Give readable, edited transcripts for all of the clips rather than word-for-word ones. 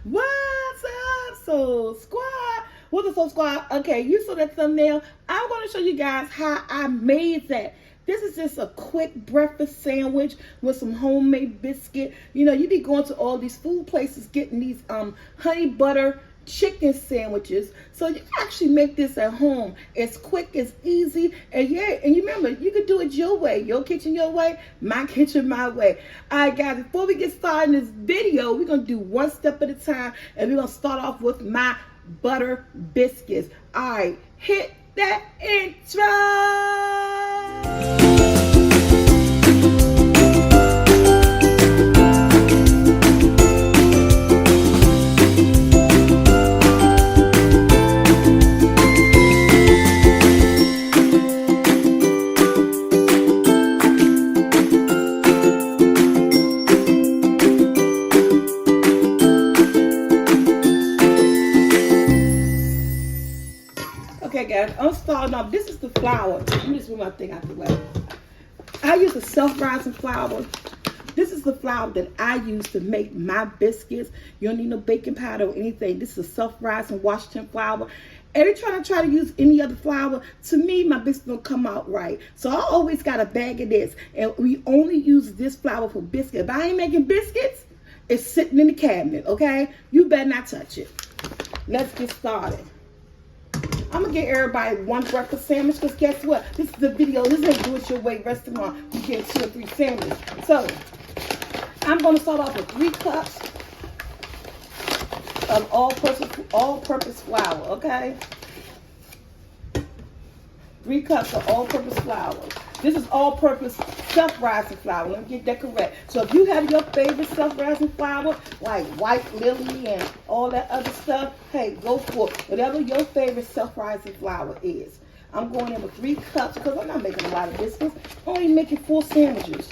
What's up, Soul Squad? What's up, Soul Squad? Okay, you saw that thumbnail. I'm going to show you guys how I made that. This is just a quick breakfast sandwich with some homemade biscuit. You know, you be going to all these food places getting these honey butter chicken sandwiches. So you can actually make this at home. It's quick, it's easy, and yeah, and you remember, you can do it your way. Your kitchen your way, my kitchen my way. All right, guys, before we get started in this video, we're going to do one step at a time, and we're going to start off with my butter biscuits. All right, hit that intro. Okay, guys, I'm starting off. This is the flour. Let me just move my thing out the way. I use a self-rising flour. This is the flour that I use to make my biscuits. You don't need no baking powder or anything. This is a self-rising Washington flour. Every time I try to use any other flour, to me, my biscuits don't come out right. So I always got a bag of this. And we only use this flour for biscuits. If I ain't making biscuits, it's sitting in the cabinet, okay? You better not touch it. Let's get started. I'm going to get everybody one breakfast sandwich because guess what? This is the video. This ain't do it your way restaurant. You get 2 or 3 sandwiches. So, I'm going to start off with 3 cups of all-purpose flour, okay? 3 cups of all-purpose flour. This is all-purpose self-rising flour. Let me get that correct. So if you have your favorite self-rising flour, like White Lily and all that other stuff, hey, go for it. Whatever your favorite self-rising flour is. I'm going in with 3 cups because I'm not making a lot of biscuits. I'm only making 4 sandwiches.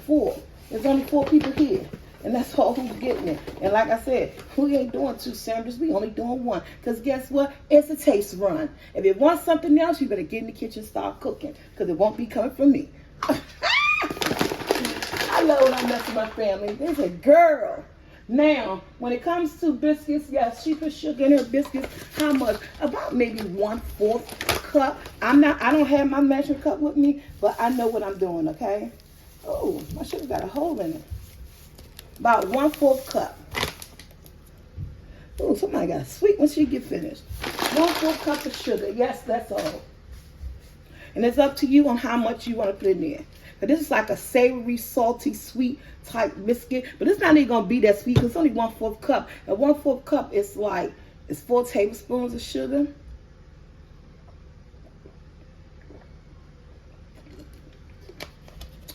4. There's only 4 people here. And that's all who's getting it. And like I said, we ain't doing 2 sandwiches. We only doing 1. Because guess what? It's a taste run. If you want something else, you better get in the kitchen and start cooking. Because it won't be coming from me. I love when I mess with my family. There's a girl. Now, when it comes to biscuits, yes, she put sugar in her biscuits. How much? About maybe 1/4 cup. I don't have my measuring cup with me, but I know what I'm doing, okay? Oh, my sugar got a hole in it. About 1/4 cup. Oh, somebody got sweet when she get finished. 1/4 cup of sugar. Yes, that's all. And it's up to you on how much you want to put in there. But this is like a savory, salty, sweet type biscuit. But it's not even going to be that sweet because it's only 1/4 cup. And 1/4 cup is like, it's 4 tablespoons of sugar.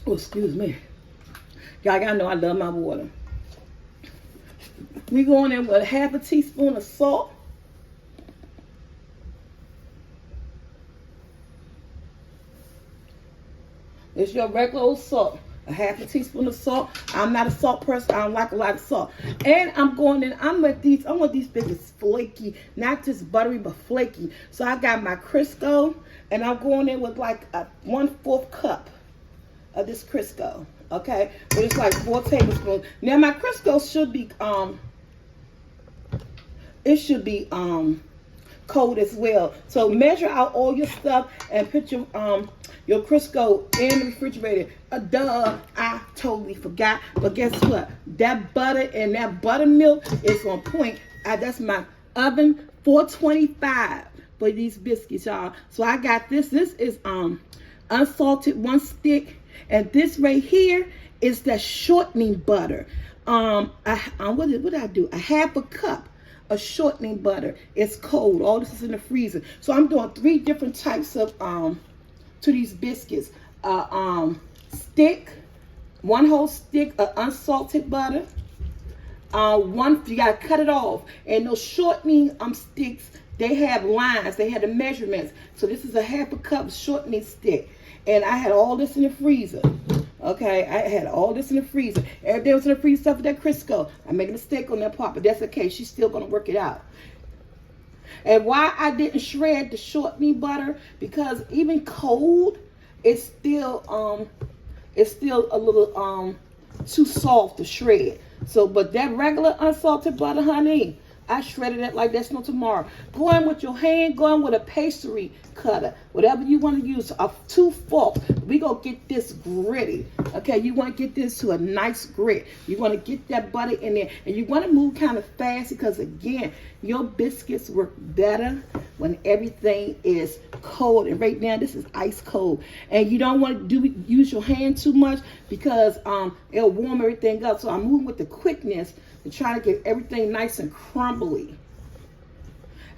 Oh, excuse me. Y'all gotta know I love my water. We going in with 1/2 teaspoon of salt. It's your regular old salt. 1/2 teaspoon of salt. I'm not a salt person. I don't like a lot of salt. And I'm going in. I want these biscuits flaky, not just buttery, but flaky. So I got my Crisco, and I'm going in with like a 1/4 cup of this Crisco. Okay, but it's like 4 tablespoons. Now my Crisco should be cold as well. So measure out all your stuff and put your Crisco in the refrigerator. Duh, I totally forgot. But guess what? That butter and that buttermilk is on point. That's my oven 425 for these biscuits, y'all. So I got this. This is unsalted 1 stick. And this right here is that shortening butter. What did I do? 1/2 cup of shortening butter. It's cold. All this is in the freezer. So I'm doing 3 different types of to these biscuits. Stick, 1 whole stick of unsalted butter. You gotta cut it off. And those shortening sticks, they have lines. They have the measurements. So this is 1/2 cup shortening stick. And I had all this in the freezer. Okay, I had all this in the freezer. Everything was in the freezer stuff with that Crisco. I made a mistake on that part, but that's okay. She's still gonna work it out. And why I didn't shred the shortening butter, because even cold, it's still a little too soft to shred. So, but that regular unsalted butter, honey, I shredded it like that's no tomorrow. Go in with your hand, go in with a pastry cutter, whatever you want to use, 2 forks. We gonna get this gritty. Okay, you want to get this to a nice grit. You want to get that butter in there, and you want to move kind of fast because again, your biscuits work better when everything is cold. And right now, this is ice cold, and you don't want to use your hand too much because it'll warm everything up. So I'm moving with the quickness to try to get everything nice and crumbly.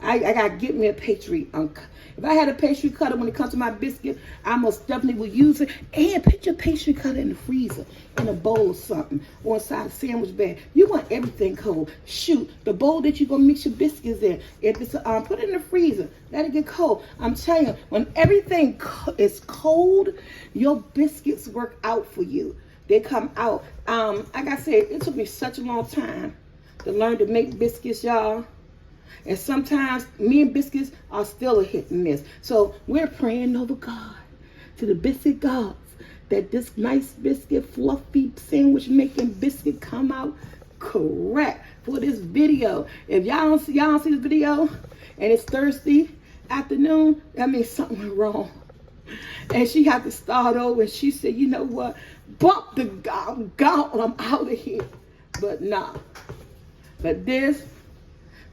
I gotta get me a pastry. If I had a pastry cutter when it comes to my biscuit, I most definitely would use it. And put your pastry cutter in the freezer, in a bowl or something, or inside a sandwich bag. You want everything cold. Shoot, the bowl that you're gonna mix your biscuits in, if it's put it in the freezer, let it get cold. I'm telling you, when everything is cold, your biscuits work out for you. They come out. Like I said, it took me such a long time to learn to make biscuits, y'all. And sometimes me and biscuits are still a hit and miss. So we're praying over God, to the biscuit gods, that this nice biscuit, fluffy sandwich making biscuit come out correct for this video. If y'all don't see this video and it's Thursday afternoon, that means something went wrong. And she had to start over, and she said, you know what, bump the gauntlet, I'm out of here. But nah. But this,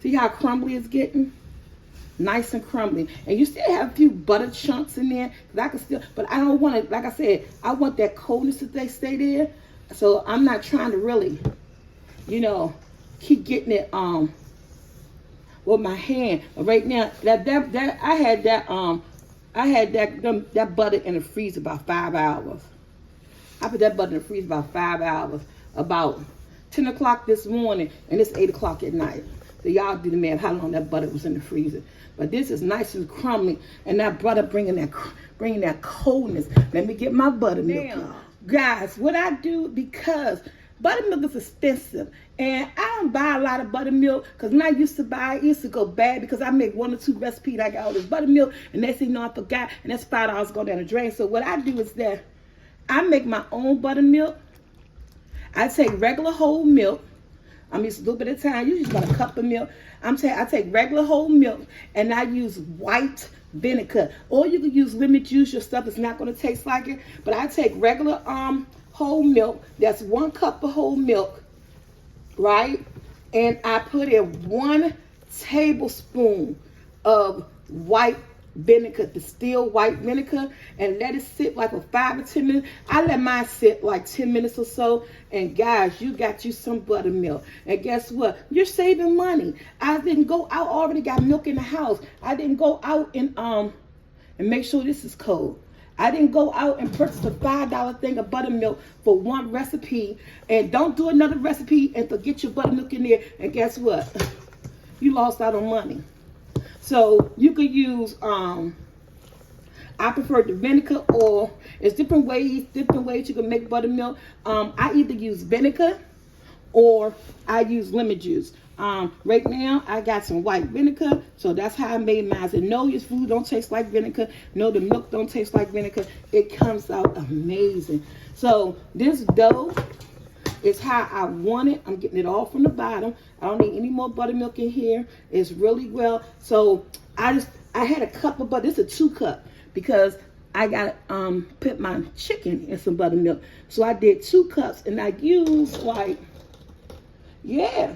see how crumbly it's getting? Nice and crumbly. And you still have a few butter chunks in there. Cause I can still, but I don't want it, like I said, I want that coldness to stay there. So I'm not trying to really, you know, keep getting it with my hand. But right now, I had that butter in the freezer about 5 hours. I put that butter in the freezer about 5 hours. About 10 o'clock this morning, and it's 8 o'clock at night. So y'all do the math how long that butter was in the freezer. But this is nice and crumbly, and that butter bringing that coldness. Let me get my buttermilk. Guys, what I do, because buttermilk is expensive, and I don't buy a lot of buttermilk, because when I used to buy, it used to go bad because I make 1 or 2 recipes. I got all this buttermilk, and next thing you know, I forgot, and that's $5 going down the drain. So what I do is that I make my own buttermilk. I take regular whole milk. I'm using a little bit of time. Usually about a cup of milk. I take regular whole milk, and I use white vinegar. Or you can use lemon juice. Your stuff is not going to taste like it. But I take regular whole milk. That's 1 cup of whole milk, right? And I put in 1 tablespoon of white vinegar, distilled white vinegar, and let it sit like for 5 or 10 minutes. I let mine sit like 10 minutes or so. And guys, you got you some buttermilk. And guess what? You're saving money. I didn't go out, already got milk in the house. I didn't go out and make sure this is cold. I didn't go out and purchase a $5 thing of buttermilk for 1 recipe. And don't do another recipe and forget your buttermilk in there. And guess what? You lost out on money. So you could use, I prefer the vinegar, or it's different ways you can make buttermilk. I either use vinegar or I use lemon juice. Right now I got some white vinegar, so that's how I made mine. And no, your food don't taste like vinegar. No, the milk don't taste like vinegar. It comes out amazing. So this dough is how I want it. I'm getting it all from the bottom. I don't need any more buttermilk in here. It's really well. So I had a cup of butter. This is a 2 cup because I got put my chicken in some buttermilk. So I did 2 cups, and I used like, yeah,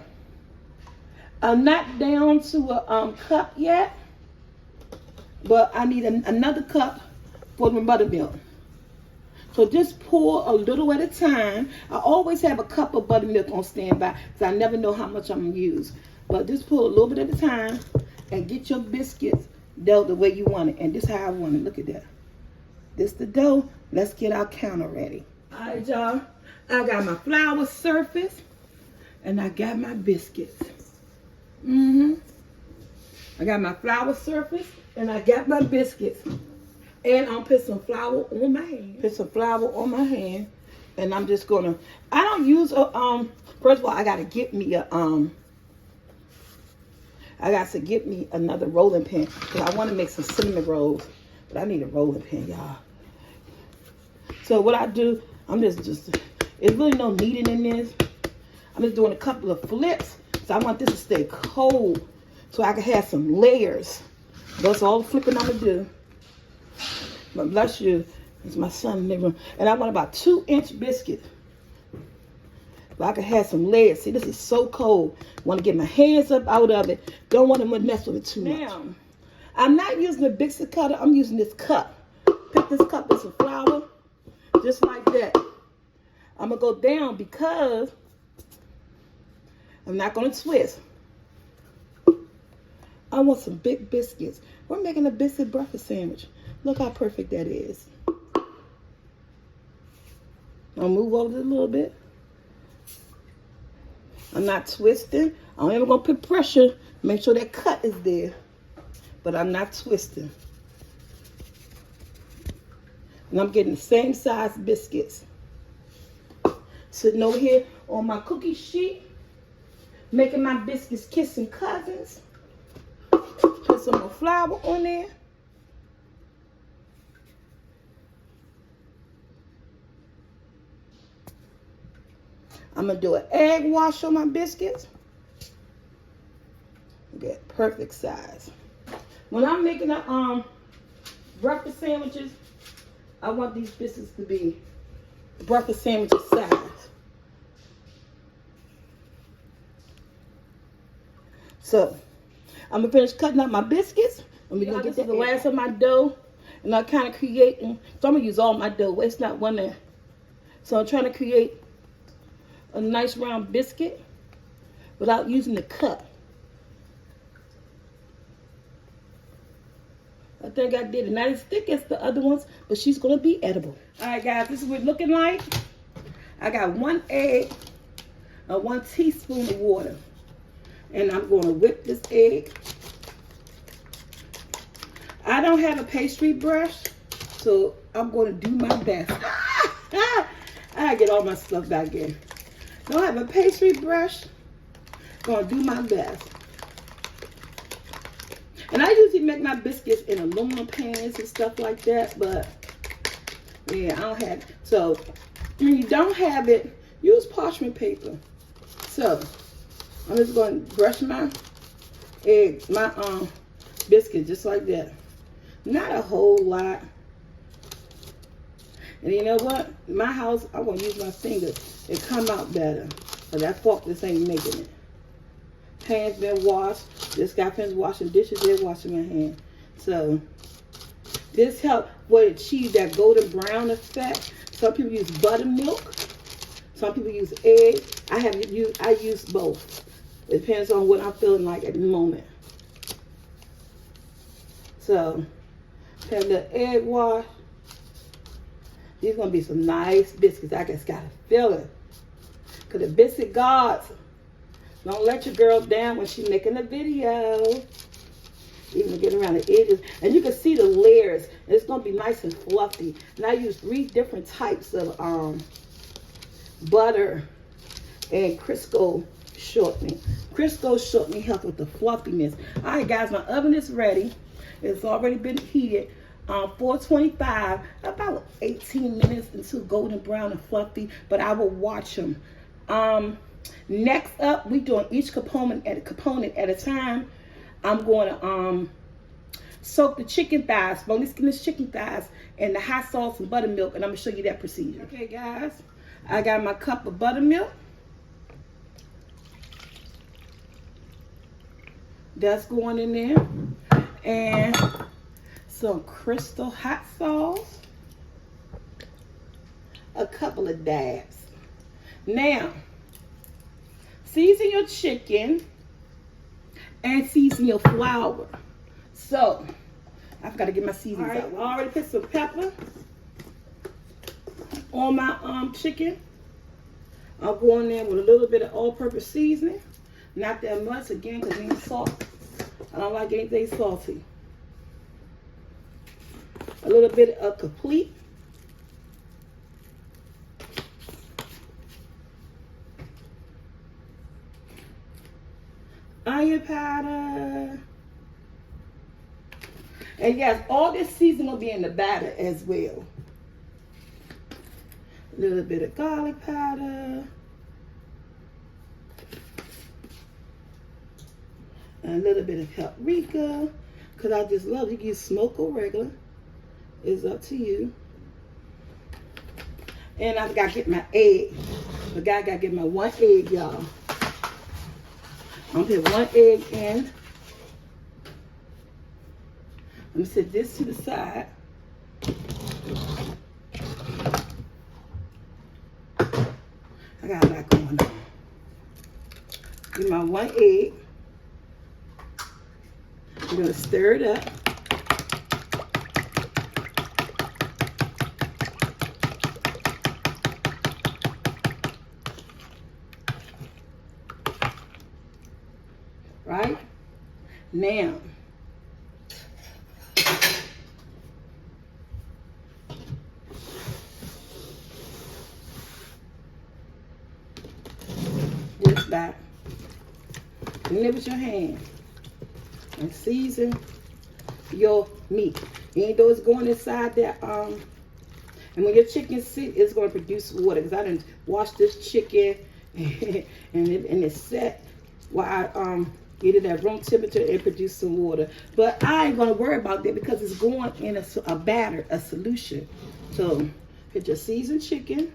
I'm not down to a cup yet, but I need another cup for the buttermilk. So just pour a little at a time. I always have a cup of buttermilk on standby because I never know how much I'm going to use. But just pour a little bit at a time and get your biscuits dough the way you want it. And this is how I want it. Look at that. This the dough. Let's get our counter ready. All right, y'all. I got my flour surface and I got my biscuits. I got my flour surface and I got my biscuits. And I'm put some flour on my hand. Put some flour on my hand. And I'm just gonna, I don't use a, first of all, I gotta get me a, I got to get me another rolling pin because I want to make some cinnamon rolls. But I need a rolling pin, y'all. So what I do, I'm just, it's really no kneading in this. I'm just doing a couple of flips. So I want this to stay cold so I can have some layers. That's all the flipping I'm going to do. But bless you. It's my son in the room. And I want about 2-inch biscuit. So I can have some layers. See, this is so cold. Want to get my hands up out of it. Don't want to mess with it too much. Now, I'm not using the Biscuit cutter. I'm using this cup. Pick this cup with some flour. Just like that. I'm going to go down because I'm not going to twist. I want some big biscuits. We're making a biscuit breakfast sandwich. Look how perfect that is. I'll move over a little bit. I'm not twisting. I'm even going to put pressure. Make sure that cut is there. But I'm not twisting. And I'm getting the same size biscuits. Sitting over here on my cookie sheet. Making my biscuits kissing cousins. Put some more flour on there. I'm going to do an egg wash on my biscuits. Get perfect size. When I'm making a breakfast sandwiches, I want these biscuits to be breakfast sandwiches size. So, I'm going to finish cutting up my biscuits. And we're going to get the last of my dough. And I'm kind of creating, so I'm going to use all my dough. It's not one there. So I'm trying to create a nice round biscuit without using the cup. I think I did it. Not as thick as the other ones, but she's going to be edible. All right, guys, this is what it's looking like. I got 1 egg and 1 teaspoon of water. And I'm going to whip this egg. I don't have a pastry brush, so I'm going to do my best. I get all my stuff back in. Don't have a pastry brush. Going to do my best. And I usually make my biscuits in aluminum pans and stuff like that, but yeah, I don't have it. So when you don't have it, use parchment paper. So I'm just going to brush my eggs, my biscuit just like that. Not a whole lot. And you know what? My house, I want to use my finger. It come out better. But that fork just ain't making it. Hands been washed. This guy finished washing dishes. They're washing my hand. So this help with achieve that golden brown effect. Some people use buttermilk. Some people use egg. I use both. It depends on what I'm feeling like at the moment. So have the egg wash. These gonna be some nice biscuits. I just got a feeling. Cause the biscuit gods don't let your girl down when she's making a video. Even to get around the edges. And you can see the layers. It's gonna be nice and fluffy. And I use 3 different types of butter and Crisco shortening. Crisco shortening helps with the fluffiness. All right, guys, my oven is ready. It's already been heated. 425, about 18 minutes until golden brown and fluffy, but I will watch them. Next up, we doing each component at a time. I'm going to soak the chicken thighs, bone skinless chicken thighs, in the hot sauce and buttermilk, and I'm gonna show you that procedure. Okay, guys, I got my cup of buttermilk. That's going in there, and some Crystal hot sauce, a couple of dabs. Now, season your chicken and season your flour. So, I've got to get my seasonings out. I already put some pepper on my chicken. I'll go in there with a little bit of all-purpose seasoning. Not that much, again, because it ain't salt. I don't like anything salty. A little bit of complete. Onion powder. And yes, all this seasoning will be in the batter as well. A little bit of garlic powder. a little bit of paprika, because I just love it. You can use smoke or regular. It's up to you. And I got to get my egg. I got to get my 1 egg, y'all. I'm going to put 1 egg in. Let me set this to the side. I got a lot going on. Get my 1 egg. I'm going to stir it up. Right? Now, just back. Clean it with your hand and season your meat. Even though it's going inside that, and when your chicken sit, it's going to produce water. Because I didn't wash this chicken and it's set while I get it at room temperature and produce some water. But I ain't going to worry about that because it's going in a batter, a solution. So put your seasoned chicken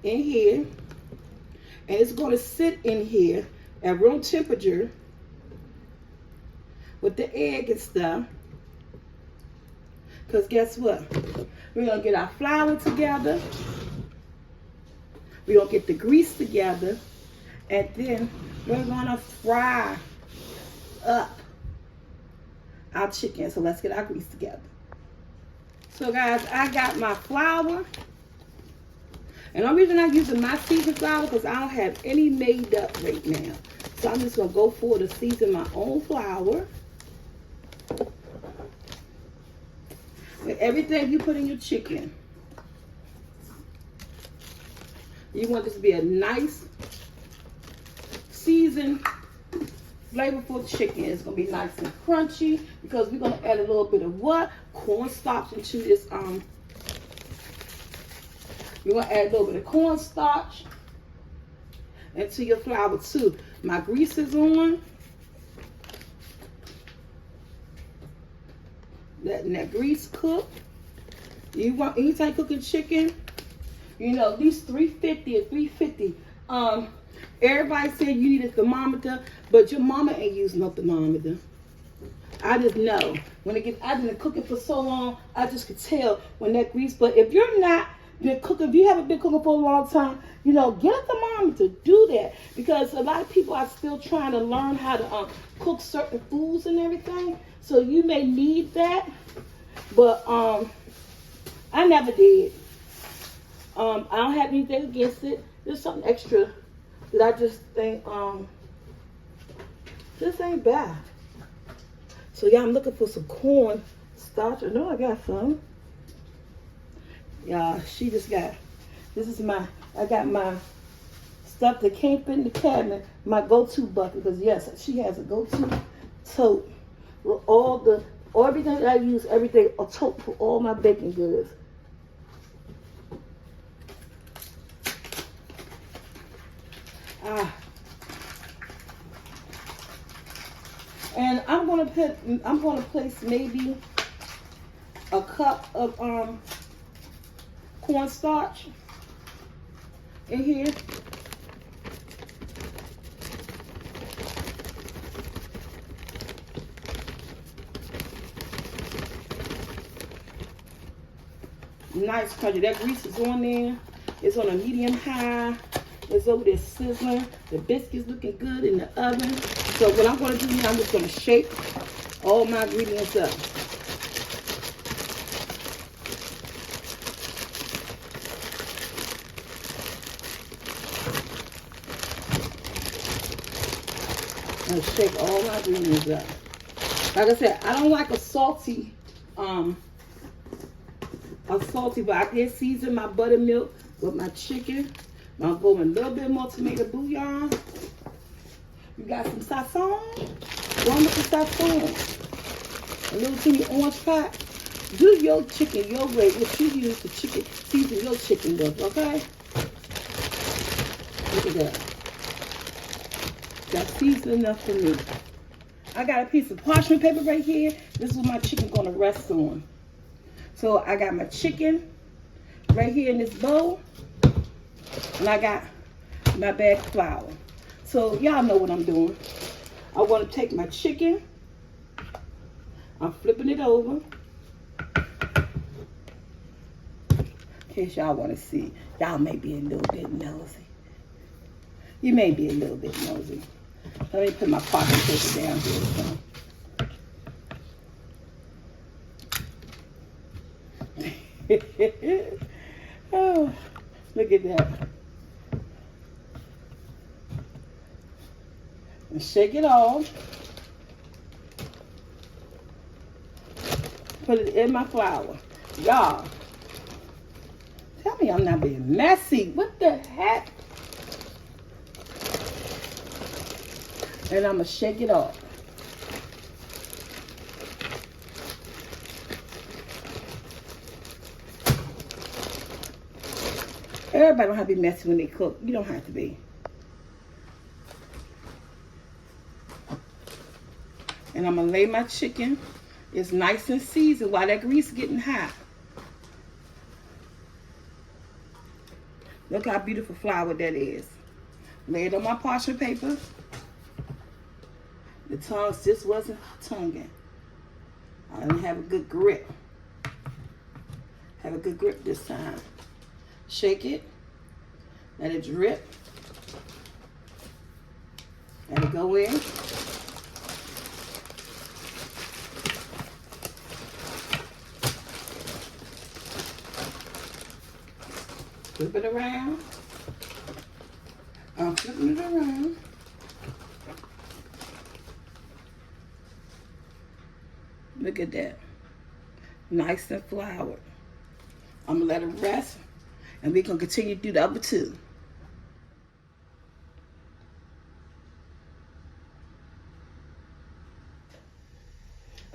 in here. And it's going to sit in here at room temperature with the egg and stuff. Because guess what? We're going to get our flour together. We're going to get the grease together. And then we're going to fry up our chicken. So let's get our grease together. So guys, I got my flour. And the reason I'm using my seasoned flour because I don't have any made up right now. So I'm just going to go for to season my own flour. With everything you put in your chicken. You want this to be a nice, seasoned, flavorful chicken. It's going to be nice and crunchy because we're going to add a little bit of what? Cornstarch into this, you're going to add a little bit of cornstarch into your flour too. My grease is on. Letting that grease cook. You want anytime cooking chicken, you know, at least 350 or 350. Everybody said you need a thermometer, but your mama ain't using no thermometer. I just know. I've been cooking for so long, I just could tell when that grease. But if you're not been cooking, if you haven't been cooking for a long time, you know, get a thermometer. Do that because a lot of people are still trying to learn how to cook certain foods and everything. So you may need that, but I never did. I don't have anything against it. There's something extra that I just think this ain't bad. So yeah, I'm looking for some corn starch. I know I got some. Yeah, she just got, I got my stuff that can't fit in the cabinet, my go-to bucket, because yes, she has a go-to tote with everything that I use, everything, a tote for all my baking goods. And I'm gonna place maybe a cup of cornstarch in here. Nice crunchy. That grease is on there. It's on a medium high. It's over there sizzling. The biscuit's looking good in the oven. So what I'm going to do now, I'm just going to shake all my ingredients up. I'm going to shake all my ingredients up. Like I said, I don't like a salty, but I did season my buttermilk with my chicken. I'm going to go with a little bit more tomato bouillon. You got some sazon? Go on with the sazon. A little teeny orange pop. Do your chicken your way. What you use to chicken, season your chicken with, okay? Look at that. That's seasoned enough for me. I got a piece of parchment paper right here. This is what my chicken gonna rest on. So I got my chicken right here in this bowl, and I got my bag of flour. So y'all know what I'm doing. I want to take my chicken. I'm flipping it over. In case y'all want to see. Y'all may be a little bit nosy. You may be a little bit nosy. Let me put my parchment paper down here. Oh, look at that. And shake it off. Put it in my flour. Y'all, tell me I'm not being messy. What the heck? And I'm going to shake it off. Everybody don't have to be messy when they cook. You don't have to be. And I'm going to lay my chicken. It's nice and seasoned while that grease is getting hot. Look how beautiful flour that is. Lay it on my parchment paper. The tongues just wasn't tonguing. I didn't have a good grip. Have a good grip this time. Shake it. Let it drip. Let it go in. Flip it around. I'm flipping it around. Look at that. Nice and floured. I'm going to let it rest. And we're going to continue to do the other two.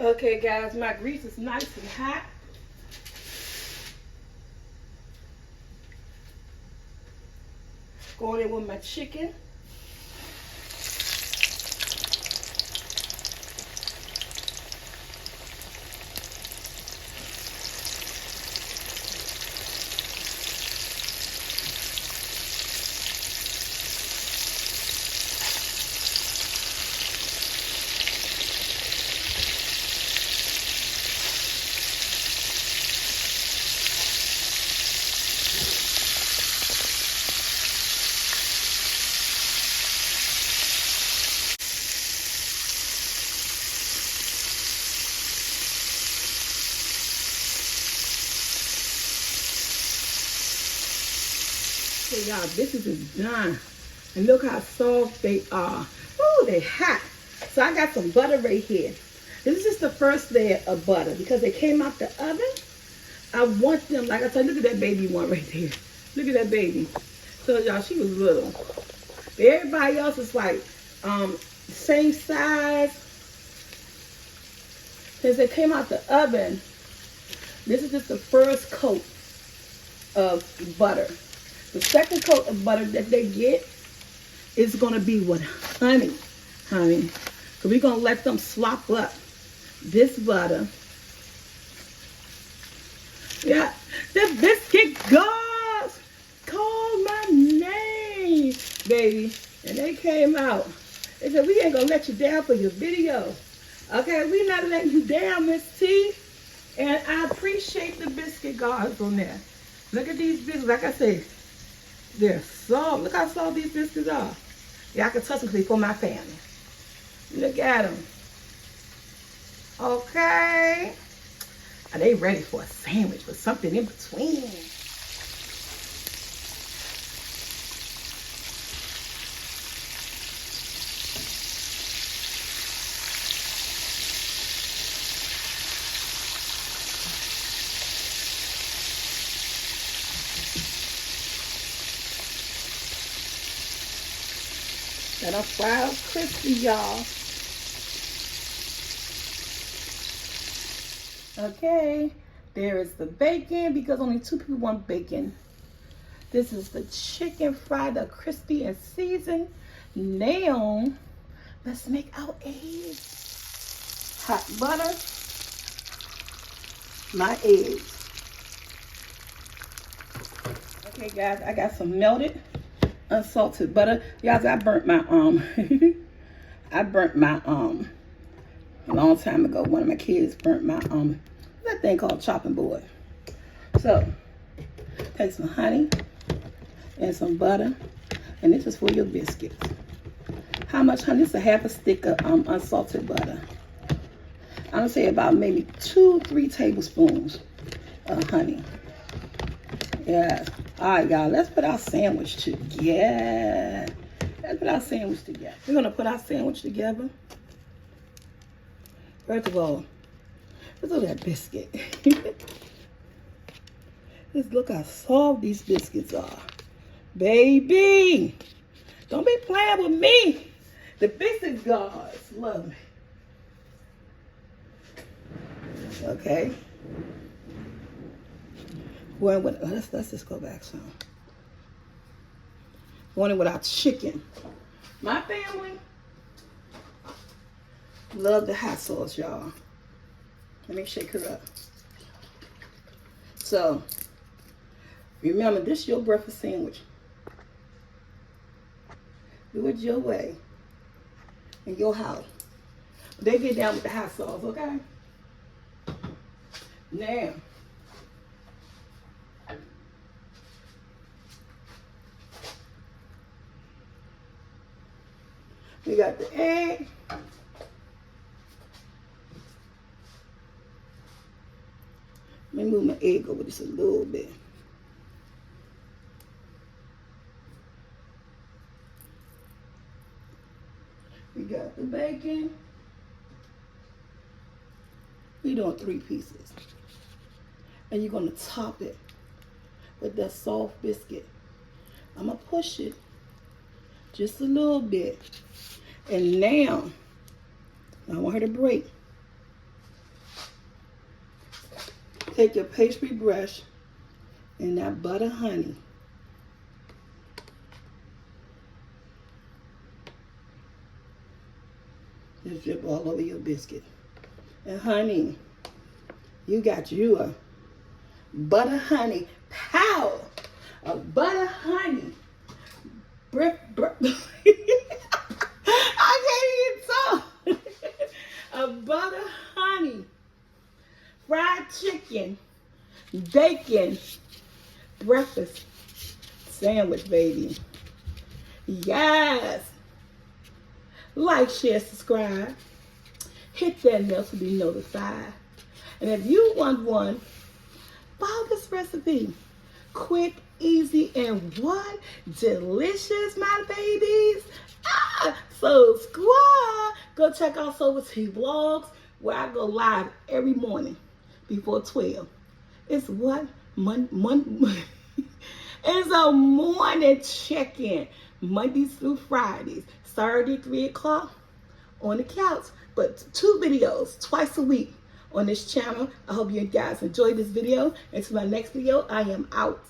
Okay, guys. My grease is nice and hot. Going in with my chicken. Okay, y'all, this is done. And look how soft they are. Oh, they hot. So I got some butter right here. This is just the first layer of butter because they came out the oven. I want them, like I said, look at that baby one right there. Look at that baby. So y'all, she was little. But everybody else is like same size. Since they came out the oven, this is just the first coat of butter. The second coat of butter that they get is going to be with honey. So we're going to let them slop up this butter. Yeah, the biscuit gods called my name, baby. And they came out. They said, we ain't going to let you down for your video. Okay, we not letting you down, Miss T. And I appreciate the biscuit gods on there. Look at these biscuits. Like I said, they're soft. Look how soft these biscuits are. Yeah, I can touch them because they're for my family. Look at them. Okay. Are they ready for a sandwich with something in between? Got them fried up crispy, y'all. Okay, there is the bacon because only 2 people want bacon. This is the chicken fried up crispy and seasoned. Now, let's make our eggs. Hot butter. My eggs. Okay, guys, I got some melted, unsalted butter. Y'all, I burnt my a long time ago. One of my kids burnt my that thing called chopping board. So, take some honey and some butter, and this is for your biscuits. How much honey? It's a half a stick of unsalted butter. I'm gonna say about maybe 2-3 tablespoons of honey. Yeah. All right, y'all. Let's put our sandwich together. Let's put our sandwich together. We're gonna put our sandwich together. First of all, let's do that biscuit. Just look how soft these biscuits are. Baby, don't be playing with me. The biscuit gods love me. Okay. Well, let's just go back some. Going with our chicken. My family love the hot sauce, y'all. Let me shake her up. So, remember, this is your breakfast sandwich. Do it your way. In your house. They get down with the hot sauce, okay? Now, we got the egg. Let me move my egg over just a little bit. We got the bacon. We're doing 3 pieces. And you're going to top it with that soft biscuit. I'm going to push it just a little bit. And now, I want her to break. Take your pastry brush and that butter honey. Just drip all over your biscuit. And honey, you got you a butter honey power. A butter honey. I can't even talk. A butter honey. Fried chicken. Bacon. Breakfast sandwich, baby. Yes. Like, share, subscribe. Hit that bell to be notified. And if you want one, follow this recipe. Quick, easy, and what? Delicious, my babies. So squad. Go check out SoulfulT vlogs where I go live every morning before 12. It's what? It's a morning check-in. Mondays through Fridays. Saturday, 3 o'clock on the couch. But 2 videos twice a week on this channel. I hope you guys enjoyed this video. Until my next video, I am out.